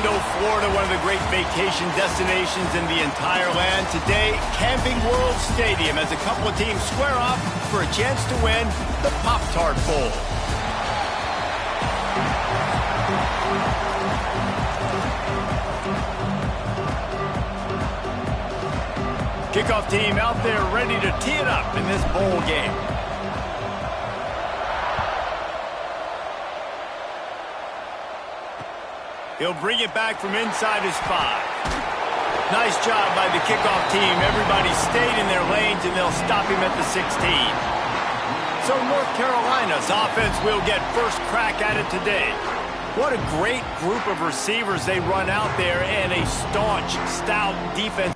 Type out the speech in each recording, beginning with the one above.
Orlando, Florida, one of the great vacation destinations in the entire land. Today, Camping World Stadium as a couple of teams square off for a chance to win the Pop-Tart Bowl. Kickoff team out there ready to tee it up in this bowl game. He'll bring it back from inside his 5. Nice job by the kickoff team. Everybody stayed in their lanes, and they'll stop him at the 16. So North Carolina's offense will get first crack at it today. What a great group of receivers they run out there, and a staunch, stout defense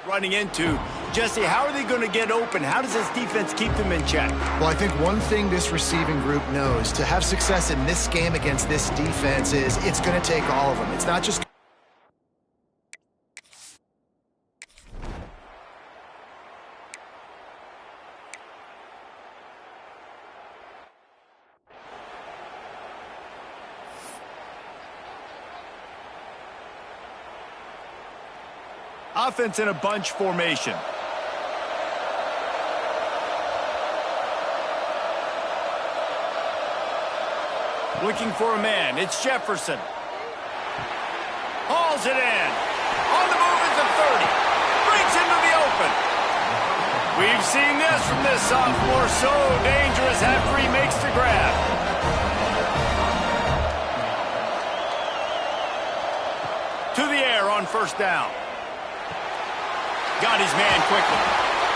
running into. Jesse, how are they going to get open? How does this defense keep them in check? Well, I think one thing this receiving group knows to have success in this game against this defense is it's going to take all of them. It's not just... Offense in a bunch formation. Looking for a man. It's Jefferson. Hauls it in. On the move at the 30. Breaks into the open. We've seen this from this sophomore. So dangerous after he makes the grab. To the air on first down. Got his man quickly.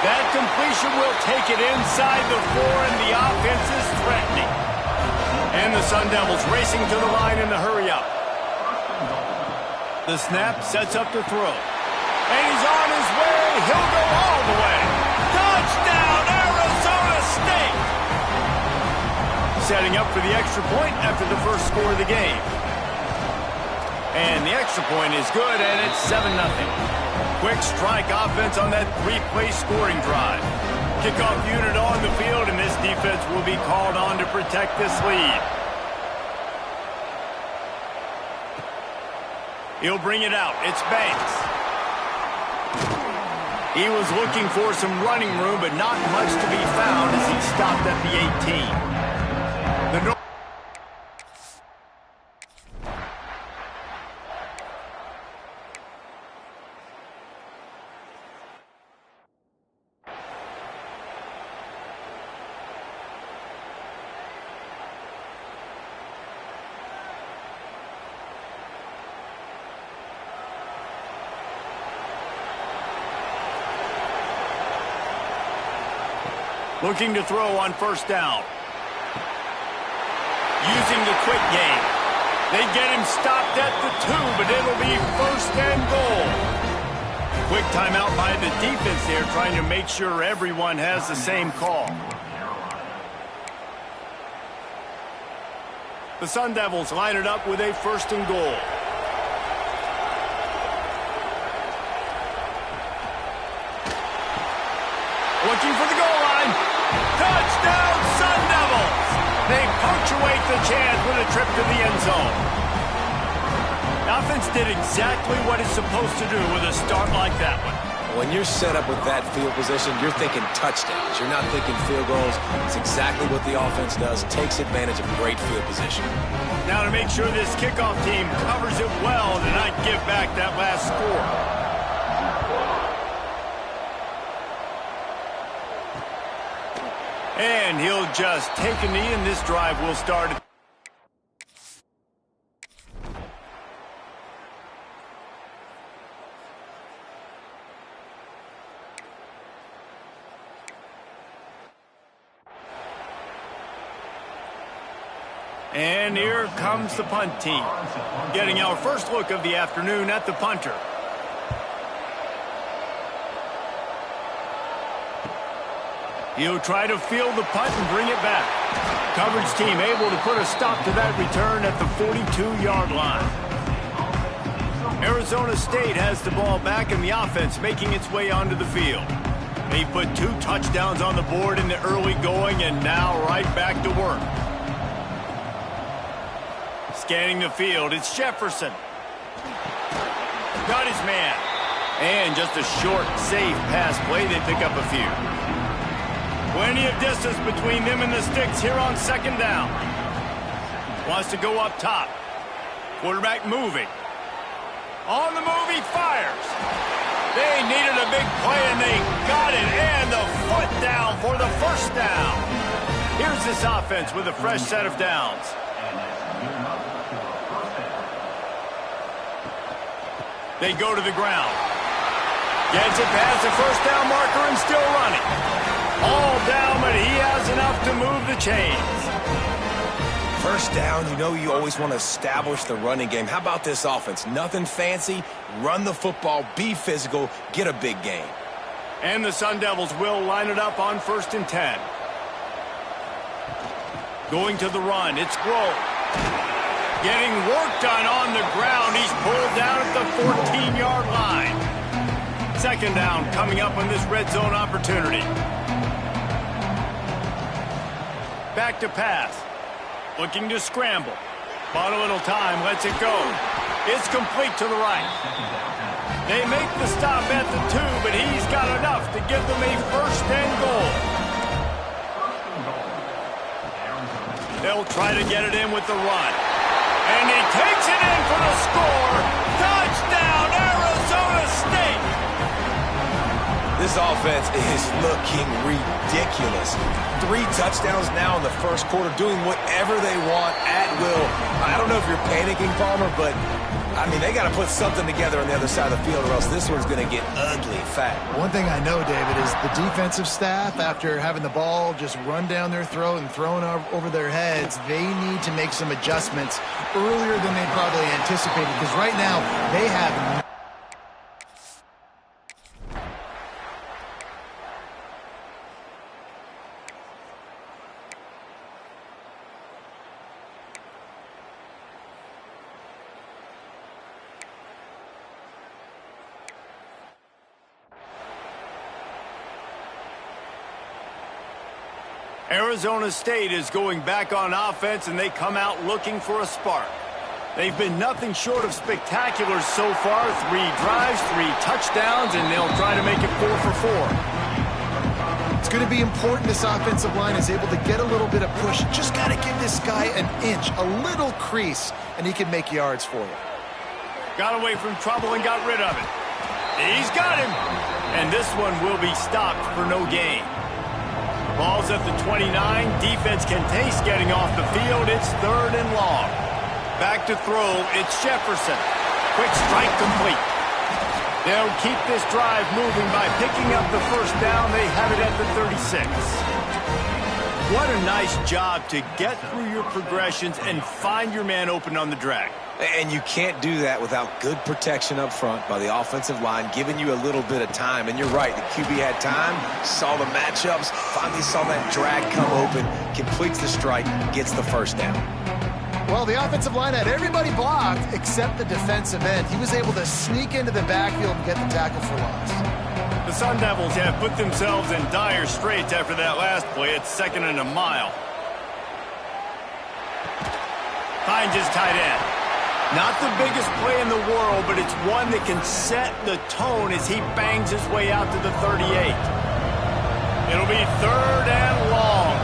That completion will take it inside the 4, and the offense is threatening. And the Sun Devils racing to the line in the hurry-up. The snap sets up to throw. And he's on his way. He'll go all the way. Touchdown, Arizona State! Setting up for the extra point after the first score of the game. And the extra point is good, and it's 7-0. Quick strike offense on that 3-play scoring drive. Kickoff unit on the field, and this defense will be called on to protect this lead. He'll bring it out. It's Banks. He was looking for some running room, but not much to be found as he stopped at the 18. The looking to throw on first down. Using the quick game. They get him stopped at the 2, but it'll be first and goal. Quick timeout by the defense there, trying to make sure everyone has the same call. The Sun Devils line it up with a first and goal. Looking for the goal line. Touchdown, Sun Devils! They punctuate the chance with a trip to the end zone. The offense did exactly what it's supposed to do with a start like that one. When you're set up with that field position, you're thinking touchdowns. You're not thinking field goals. It's exactly what the offense does. Takes advantage of great field position. Now to make sure this kickoff team covers it well to not give back that last score. And he'll just take a knee, and this drive will start. And here comes the punt team. Getting our first look of the afternoon at the punter. He'll try to field the punt and bring it back. Coverage team able to put a stop to that return at the 42-yard line. Arizona State has the ball back, and the offense making its way onto the field. They put 2 touchdowns on the board in the early going, and now right back to work. Scanning the field, it's Jefferson. Got his man. And just a short, safe pass play, they pick up a few. Plenty of distance between them and the sticks here on second down. Wants to go up top. Quarterback moving. On the move, he fires. They needed a big play, and they got it. And the foot down for the first down. Here's this offense with a fresh set of downs. They go to the ground. Gets it past the first down marker and still running. All down, but he has enough to move the chains. First down, you know you always want to establish the running game. How about this offense? Nothing fancy. Run the football, be physical, get a big gain. And the Sun Devils will line it up on 1st and 10. Going to the run, it's Grove. Getting work done on the ground. He's pulled down at the 14-yard line. Second down coming up on this red zone opportunity. Back to pass. Looking to scramble. Bought a little time, lets it go. It's complete to the right. They make the stop at the 2, but he's got enough to give them a 1st and goal. They'll try to get it in with the run. And he takes it in for the score. Touchdown, Arizona State! This offense is looking ridiculous. 3 touchdowns now in the first quarter, doing whatever they want at will. I don't know if you're panicking, Palmer, but, I mean, they got to put something together on the other side of the field or else this one's going to get ugly fast. One thing I know, David, is the defensive staff, after having the ball just run down their throat and thrown over their heads, they need to make some adjustments earlier than they probably anticipated, because right now they have... Arizona State is going back on offense, and they come out looking for a spark. They've been nothing short of spectacular so far. 3 drives, 3 touchdowns, and they'll try to make it 4 for 4. It's going to be important this offensive line is able to get a little bit of push. Just got to give this guy an inch, a little crease, and he can make yards for you. Got away from trouble and got rid of it. He's got him. And this one will be stopped for no gain. Ball's at the 29. Defense can taste getting off the field. It's 3rd and long. Back to throw. It's Jefferson. Quick strike complete. They'll keep this drive moving by picking up the first down. They have it at the 36. What a nice job to get through your progressions and find your man open on the drag. And you can't do that without good protection up front by the offensive line, giving you a little bit of time. And you're right, the QB had time, saw the matchups, finally saw that drag come open, completes the strike, gets the first down. Well, the offensive line had everybody blocked except the defensive end. He was able to sneak into the backfield and get the tackle for loss. The Sun Devils have put themselves in dire straits after that last play. It's 2nd and a mile. Finds his tight end. Not the biggest play in the world, but it's one that can set the tone as he bangs his way out to the 38. It'll be 3rd and long.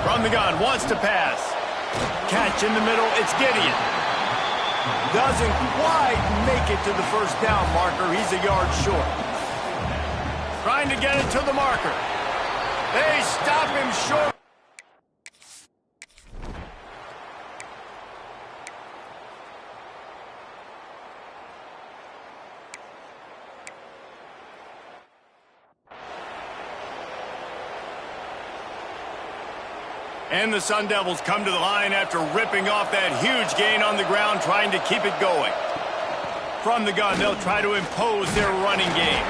From the gun, wants to pass. Catch in the middle, it's Gideon. Doesn't quite make it to the first down marker. He's a yard short. Trying to get it to the marker. They stop him short. And the Sun Devils come to the line after ripping off that huge gain on the ground, trying to keep it going. From the gun, they'll try to impose their running game.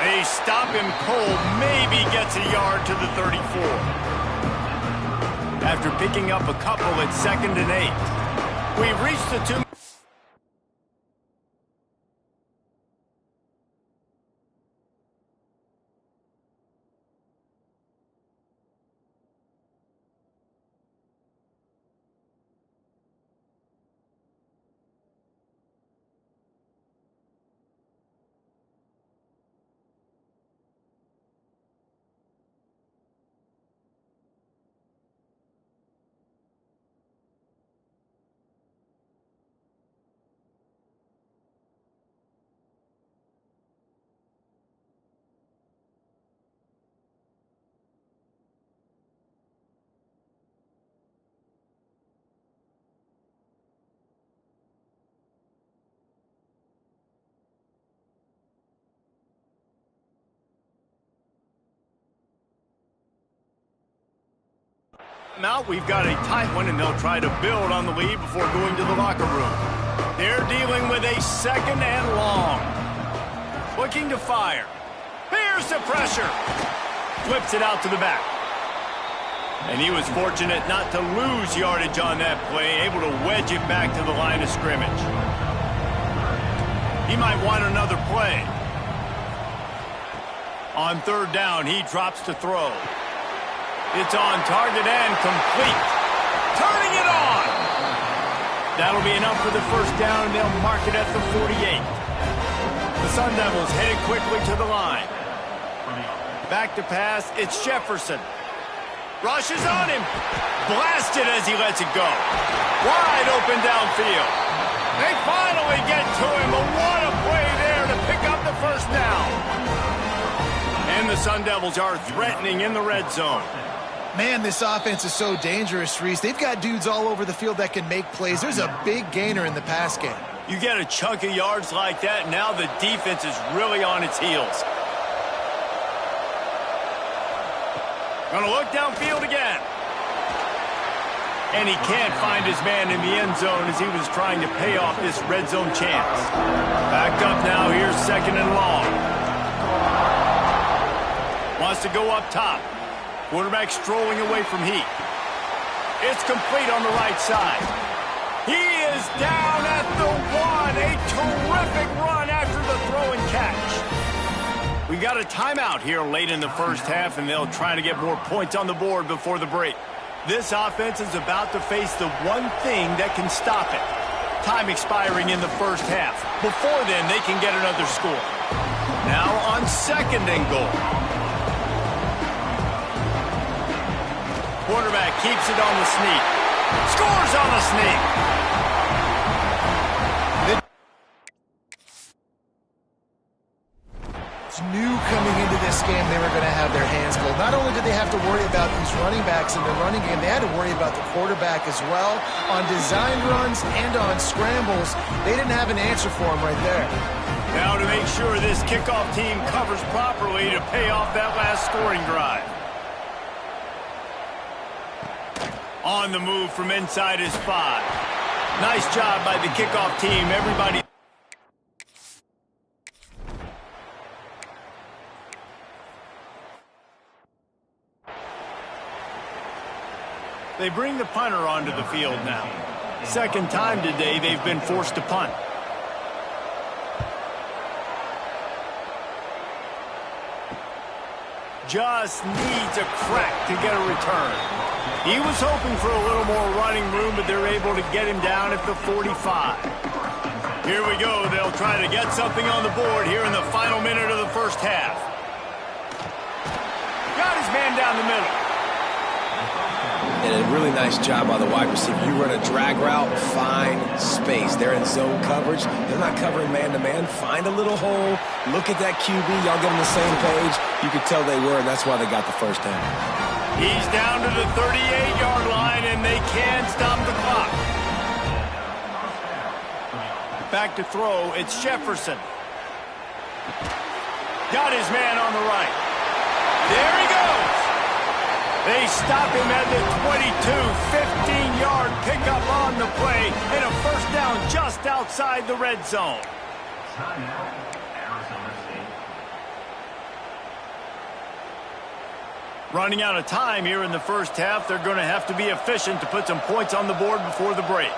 They stop him cold, maybe gets a yard to the 34. After picking up a couple at 2nd and 8. We've reached the 2. Out, we've got a tight one, and they'll try to build on the lead before going to the locker room. They're dealing with a 2nd and long. Looking to fire. Here's the pressure. Flips it out to the back. And he was fortunate not to lose yardage on that play, able to wedge it back to the line of scrimmage. He might want another play. On 3rd down, he drops to throw. It's on target and complete. Turning it on. That'll be enough for the 1st down, and they'll mark it at the 48. The Sun Devils headed quickly to the line. Back to pass, it's Jefferson. Rushes on him. Blasted as he lets it go. Wide open downfield. They finally get to him, but what a play there to pick up the 1st down. And the Sun Devils are threatening in the red zone. Man, this offense is so dangerous, Reese. They've got dudes all over the field that can make plays. There's a big gainer in the pass game. You get a chunk of yards like that, now the defense is really on its heels. Gonna look downfield again. And he can't find his man in the end zone as he was trying to pay off this red zone chance. Backed up now, here's 2nd and long. Wants to go up top. Quarterback strolling away from heat. It's complete on the right side. He is down at the 1. A terrific run after the throw and catch. We got a timeout here late in the 1st half, and they'll try to get more points on the board before the break. This offense is about to face the one thing that can stop it. Time expiring in the 1st half. Before then, they can get another score. Now on 2nd and goal. Quarterback keeps it on the sneak. Scores on the sneak. It's new coming into this game. They were going to have their hands full. Not only did they have to worry about these running backs in their running game, they had to worry about the quarterback as well. On design runs and on scrambles, they didn't have an answer for him right there. Now to make sure this kickoff team covers properly to pay off that last scoring drive. On the move from inside his 5. Nice job by the kickoff team. Everybody. They bring the punter onto the field now. 2nd time today they've been forced to punt. Just needs a crack to get a return. He was hoping for a little more running room, but they're able to get him down at the 45. Here we go. They'll try to get something on the board here in the final minute of the 1st half. Got his man down the middle. And a really nice job by the wide receiver. You run a drag route, find space. They're in zone coverage. They're not covering man-to-man. Find a little hole. Look at that QB. Y'all get on the same page. You could tell they were, and that's why they got the 1st down. He's down to the 38-yard line, and they can't stop the clock. Back to throw, it's Jefferson. Got his man on the right. There he goes. They stop him at the 22, 15-yard pickup on the play, and a 1st down just outside the red zone. Running out of time here in the 1st half, they're going to have to be efficient to put some points on the board before the break.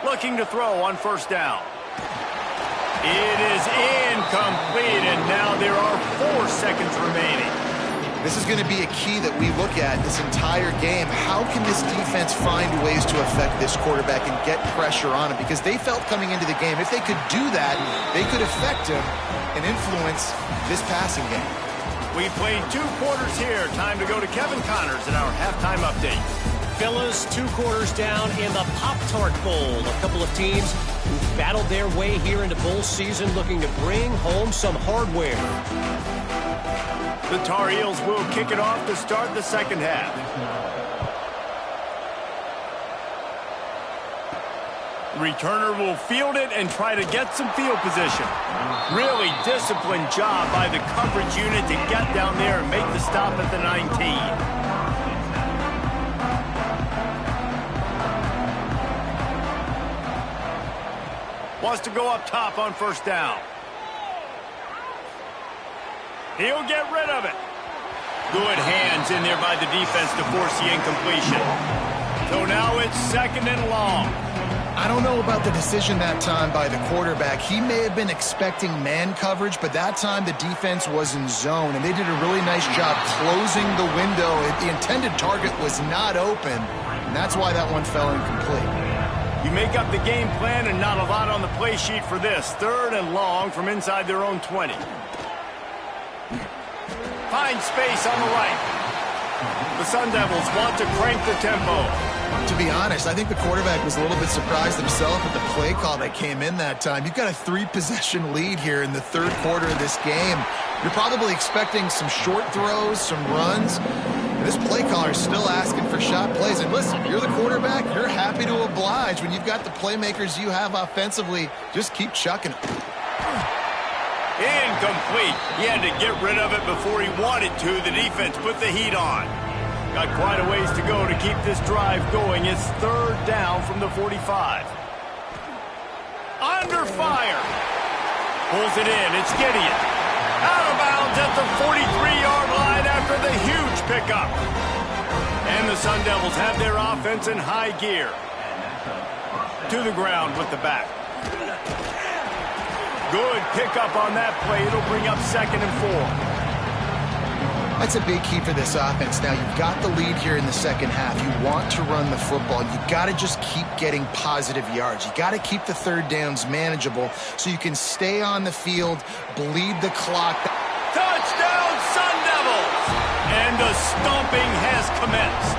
Looking to throw on 1st down. It is incomplete, and now there are 4 seconds remaining. This is going to be a key that we look at this entire game. How can this defense find ways to affect this quarterback and get pressure on him? Because they felt coming into the game, if they could do that, they could affect him and influence this passing game. We played 2 quarters here. Time to go to Kevin Connors in our halftime update. Fellas, 2 quarters down in the Pop-Tart Bowl. A couple of teams who've battled their way here into bowl season looking to bring home some hardware. The Tar Heels will kick it off to start the 2nd half. Returner will field it and try to get some field position. Really disciplined job by the coverage unit to get down there and make the stop at the 19. Wants to go up top on first down. He'll get rid of it. Good hands in there by the defense to force the incompletion. So now it's 2nd and long. I don't know about the decision that time by the quarterback. He may have been expecting man coverage, but that time the defense was in zone, and they did a really nice job closing the window. The intended target was not open, and that's why that one fell incomplete. You make up the game plan and not a lot on the play sheet for this. 3rd and long from inside their own 20. Find space on the right. The Sun Devils want to crank the tempo. To be honest, I think the quarterback was a little bit surprised himself at the play call that came in that time. You've got a 3-possession lead here in the 3rd quarter of this game. You're probably expecting some short throws, some runs. And this play caller is still asking for shot plays. And listen, you're the quarterback. You're happy to oblige. When you've got the playmakers you have offensively, just keep chucking them. Incomplete. He had to get rid of it before he wanted to. The defense put the heat on. Got quite a ways to go to keep this drive going. It's 3rd down from the 45. Under fire. Pulls it in. It's Gideon. Out of bounds at the 43-yard line after the huge pickup. And the Sun Devils have their offense in high gear. To the ground with the back. Good pickup on that play. It'll bring up 2nd and 4. That's a big key for this offense. Now, you've got the lead here in the second half. You want to run the football. You've got to just keep getting positive yards. You've got to keep the 3rd downs manageable so you can stay on the field, bleed the clock. Touchdown, Sun Devils! And the stomping has commenced.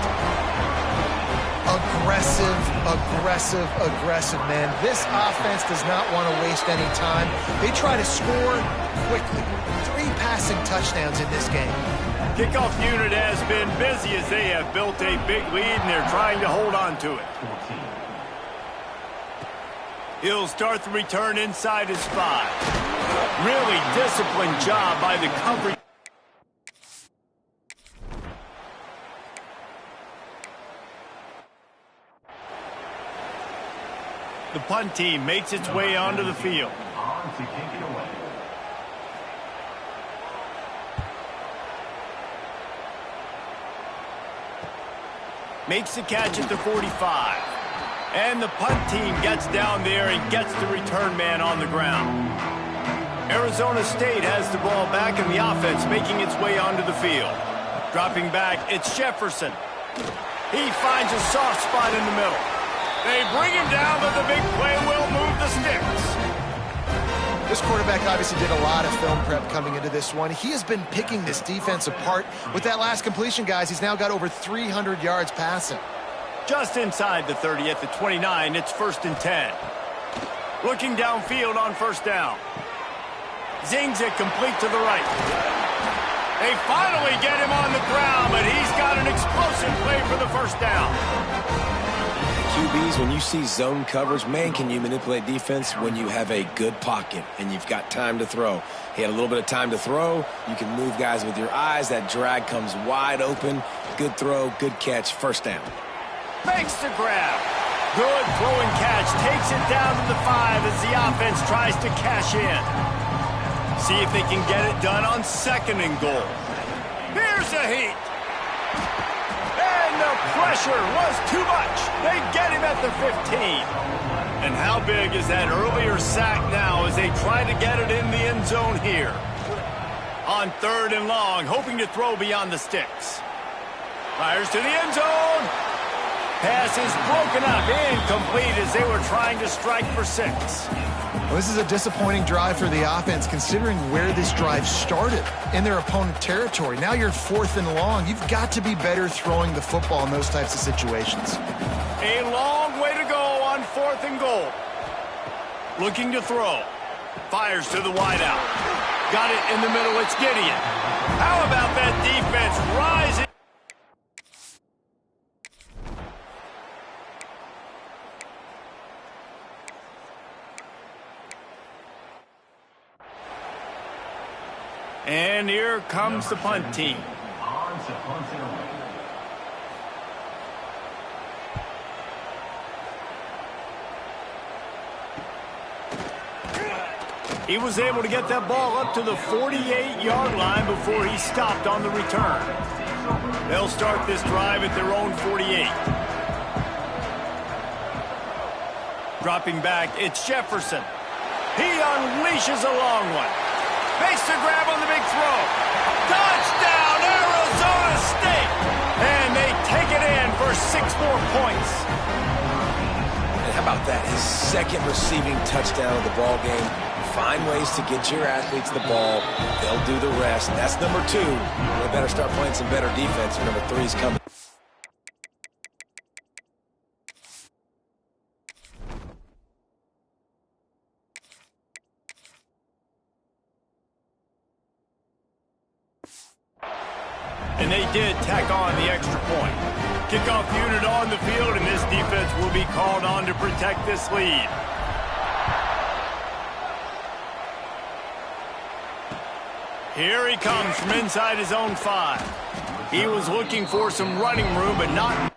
Aggressive, man. This offense does not want to waste any time. They try to score quickly. 3 passing touchdowns in this game. Kickoff unit has been busy as they have built a big lead, and they're trying to hold on to it. He'll start the return inside his 5. Really disciplined job by the coverage. The punt team makes its way onto the field. Makes the catch at the 45. And the punt team gets down there and gets the return man on the ground. Arizona State has the ball back in the offense, making its way onto the field. Dropping back, it's Jefferson. He finds a soft spot in the middle. They bring him down, but the big play will move the sticks. This quarterback obviously did a lot of film prep coming into this one. He has been picking this defense apart. With that last completion, guys, he's now got over 300 yards passing. Just inside the 30 at the 29, it's 1st and 10. Looking downfield on first down. Zings it complete to the right. They finally get him on the ground, but he's got an explosive play for the first down. QBs, when you see zone coverage, man, can you manipulate defense when you have a good pocket and you've got time to throw. He had a little bit of time to throw. You can move guys with your eyes. That drag comes wide open. Good throw, good catch, 1st down. Makes the grab. Good throw and catch. Takes it down to the 5 as the offense tries to cash in. See if they can get it done on 2nd and goal. Here's a heat. And the pressure was too much. They get him at the 15. And how big is that earlier sack now as they try to get it in the end zone here? On 3rd and long, hoping to throw beyond the sticks. Fires to the end zone. Pass is broken up, incomplete as they were trying to strike for 6. Well, this is a disappointing drive for the offense considering where this drive started in their opponent territory. Now you're 4th and long. You've got to be better throwing the football in those types of situations. A long way to go on 4th and goal. Looking to throw. Fires to the wideout. Got it in the middle. It's Gideon. How about that defense rising? And here comes the punt team. He was able to get that ball up to the 48-yard line before he stopped on the return. They'll start this drive at their own 48. Dropping back, it's Jefferson. He unleashes a long one. Makes the grab on the big throw. Touchdown, Arizona State! And they take it in for 6 more points. And how about that? His second receiving touchdown of the ball game. Find ways to get your athletes the ball. They'll do the rest. That's number 2. They better start playing some better defense. Number 3's coming. And they did tack on the extra point. Kickoff unit on the field, and this defense will be called on to protect this lead. Here he comes from inside his own 5. He was looking for some running room, but not...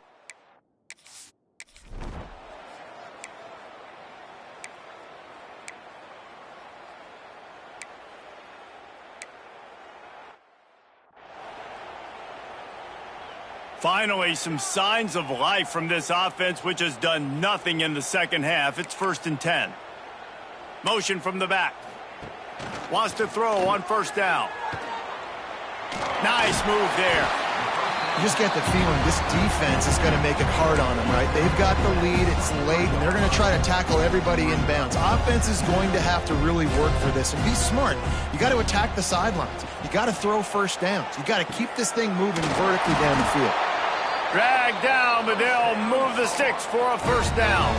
Finally, some signs of life from this offense, which has done nothing in the second half. It's 1st and 10. Motion from the back. Wants to throw on 1st down. Nice move there. You just get the feeling this defense is going to make it hard on them, right? They've got the lead, it's late, and they're going to try to tackle everybody inbounds. Offense is going to have to really work for this and be smart. You got to attack the sidelines. You got to throw 1st downs. You got to keep this thing moving vertically down the field. Dragged down, but they'll move the sticks for a 1st down.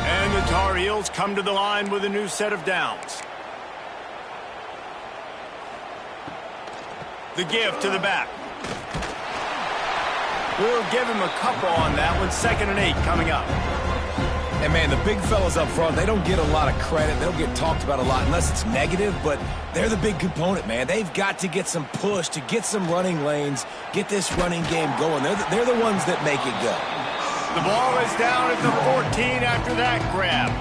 And the Tar Heels come to the line with a new set of downs. The give to the back. We'll give him a couple on that one. 2nd and 8 coming up. And, man, the big fellas up front, they don't get a lot of credit. They don't get talked about a lot unless it's negative, but they're the big component, man. They've got to get some push, to get some running lanes, get this running game going. They're the ones that make it go. The ball is down at the 14 after that grab.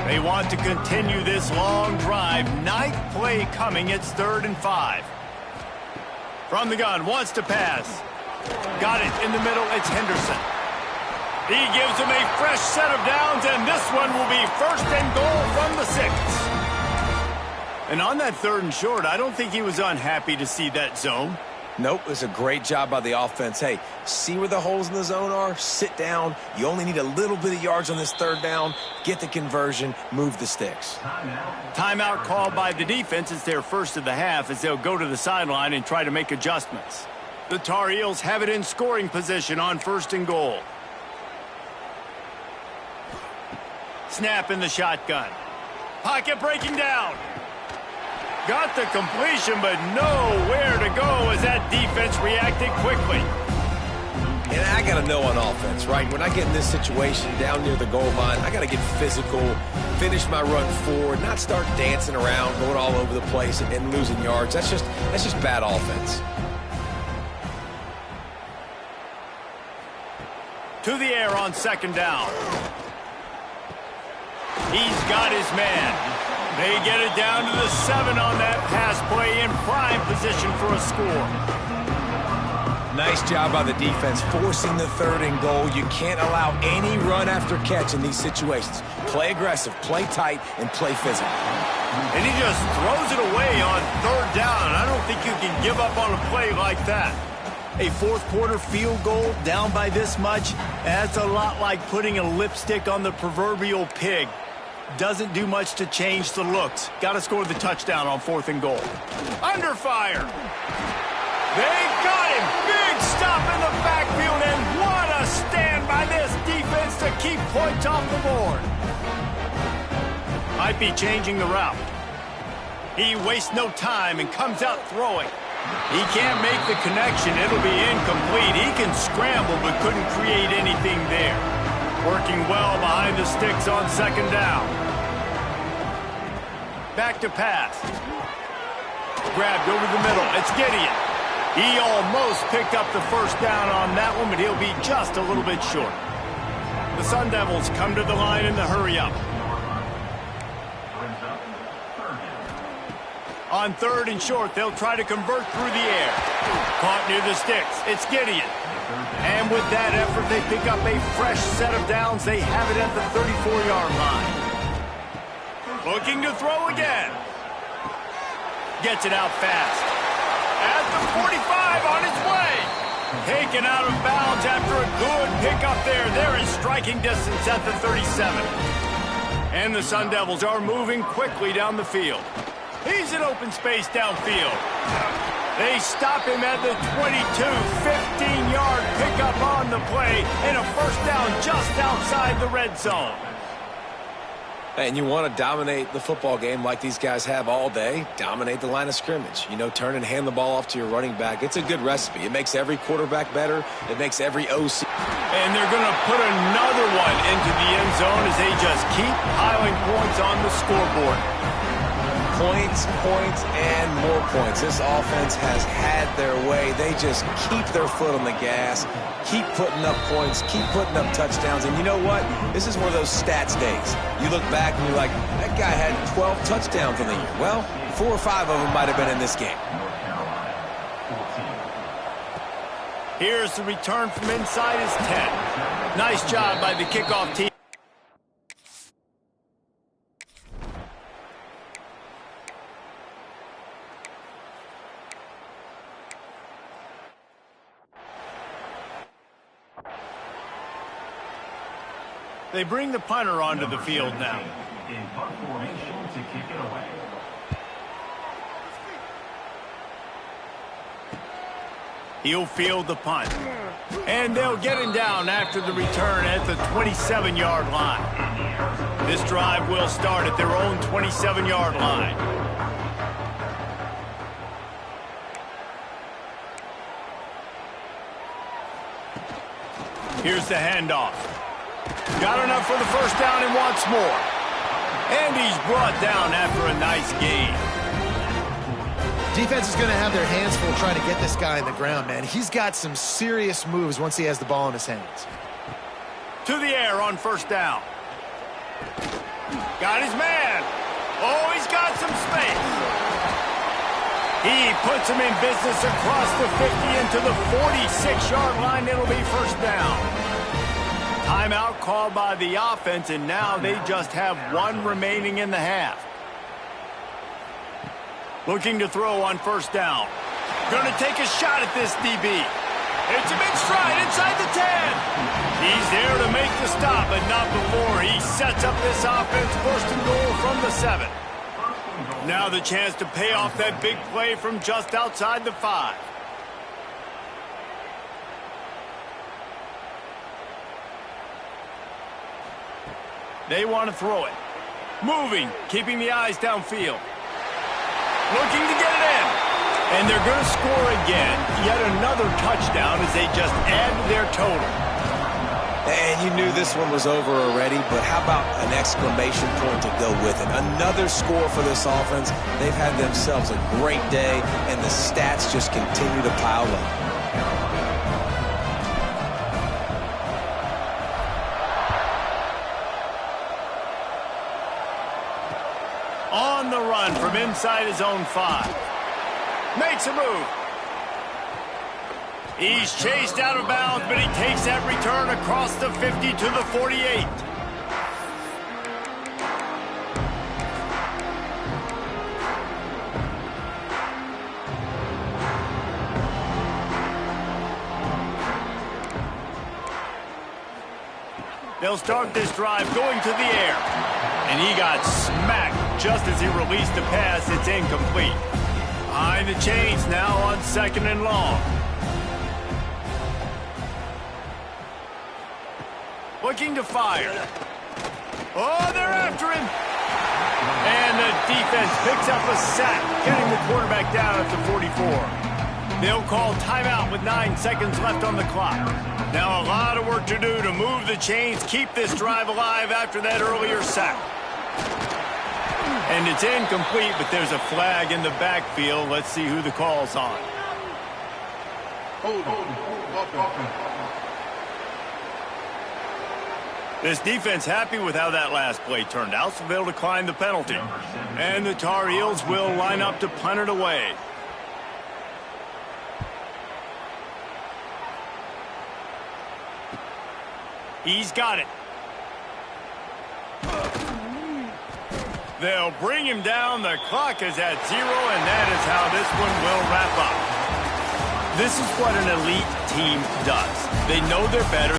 They want to continue this long drive. 9th play coming. It's 3rd and 5. From the gun, wants to pass. Got it in the middle. It's Henderson. He gives him a fresh set of downs, and this one will be 1st and goal from the 6. And on that 3rd and short, I don't think he was unhappy to see that zone. Nope, it was a great job by the offense. Hey, see where the holes in the zone are? Sit down. You only need a little bit of yards on this 3rd down. Get the conversion. Move the sticks. Timeout called by the defense. It's their 1st of the half as they'll go to the sideline and try to make adjustments. The Tar Heels have it in scoring position on 1st and goal. Snap in the shotgun. Pocket breaking down. Got the completion, but nowhere to go as that defense reacted quickly. And I got to know on offense, right? When I get in this situation down near the goal line, I got to get physical, finish my run forward, not start dancing around, going all over the place and losing yards. That's just bad offense. To the air on 2nd down. He's got his man. They get it down to the 7 on that pass play in prime position for a score. Nice job by the defense forcing the 3rd and goal. You can't allow any run after catch in these situations. Play aggressive, play tight, and play physical. And he just throws it away on 3rd down. I don't think you can give up on a play like that. A 4th quarter field goal down by this much, that's a lot like putting a lipstick on the proverbial pig. Doesn't do much to change the looks. Got to score the touchdown on 4th and goal. Under fire. They got him. Big stop in the backfield, and what a stand by this defense to keep points off the board. Might be changing the route. He wastes no time and comes out throwing. He can't make the connection. It'll be incomplete. He can scramble but couldn't create anything there. Working well behind the sticks on 2nd down. Back to pass. Grabbed over the middle. It's Gideon. He almost picked up the 1st down on that one, but he'll be just a little bit short. The Sun Devils come to the line in the hurry-up. On 3rd and short, they'll try to convert through the air. Caught near the sticks. It's Gideon. And with that effort, they pick up a fresh set of downs. They have it at the 34-yard line. Looking to throw again. Gets it out fast. At the 45, on his way. Taken out of bounds after a good pickup there. They're in striking distance at the 37. And the Sun Devils are moving quickly down the field. He's in open space downfield. They stop him at the 22, 15-yard pickup on the play, and a first down just outside the red zone. And you want to dominate the football game like these guys have all day, dominate the line of scrimmage. You know, turn and hand the ball off to your running back. It's a good recipe. It makes every quarterback better. It makes every OC. And they're going to put another one into the end zone as they just keep piling points on the scoreboard. Points, points, and more points. This offense has had their way. They just keep their foot on the gas, keep putting up points, keep putting up touchdowns. And you know what? This is one of those stats days. You look back and you're like, that guy had 12 touchdowns in the year. Well, 4 or 5 of them might have been in this game. Here's the return from inside his 10. Nice job by the kickoff team. They bring the punter onto the field now. In punt formation to kick it away. He'll field the punt. And they'll get him down after the return at the 27-yard line. This drive will start at their own 27-yard line. Here's the handoff. Got enough for the first down and wants more. And he's brought down after a nice gain. Defense is going to have their hands full trying to get this guy on the ground, man. He's got some serious moves once he has the ball in his hands. To the air on first down. Got his man. Oh, he's got some space. He puts him in business across the 50 into the 46-yard line. It'll be first down. Timeout called by the offense, and now they just have one remaining in the half. Looking to throw on first down. Going to take a shot at this DB. It's him in stride inside the 10. He's there to make the stop, but not before he sets up this offense first and goal from the 7. Now the chance to pay off that big play from just outside the 5. They want to throw it. Moving, keeping the eyes downfield. Looking to get it in. And they're going to score again. Yet another touchdown as they just add to their total. And you knew this one was over already, but how about an exclamation point to go with it? Another score for this offense. They've had themselves a great day, and the stats just continue to pile up. On the run from inside his own 5. Makes a move. He's chased out of bounds, but he takes that return across the 50 to the 48. They'll start this drive going to the air. And he got smacked just as he released the pass. It's incomplete. Behind the chains now on 2nd and long. Looking to fire. Oh, they're after him. And the defense picks up a sack, getting the quarterback down at the 44. They'll call timeout with 9 seconds left on the clock. Now a lot of work to do to move the chains, keep this drive alive after that earlier sack. And it's incomplete, but there's a flag in the backfield. Let's see who the call's on. This defense happy with how that last play turned out, so they'll decline the penalty. And the Tar Heels will line up to punt it away. He's got it. They'll bring him down. The clock is at 0, and that is how this one will wrap up. This is what an elite team does. They know they're better.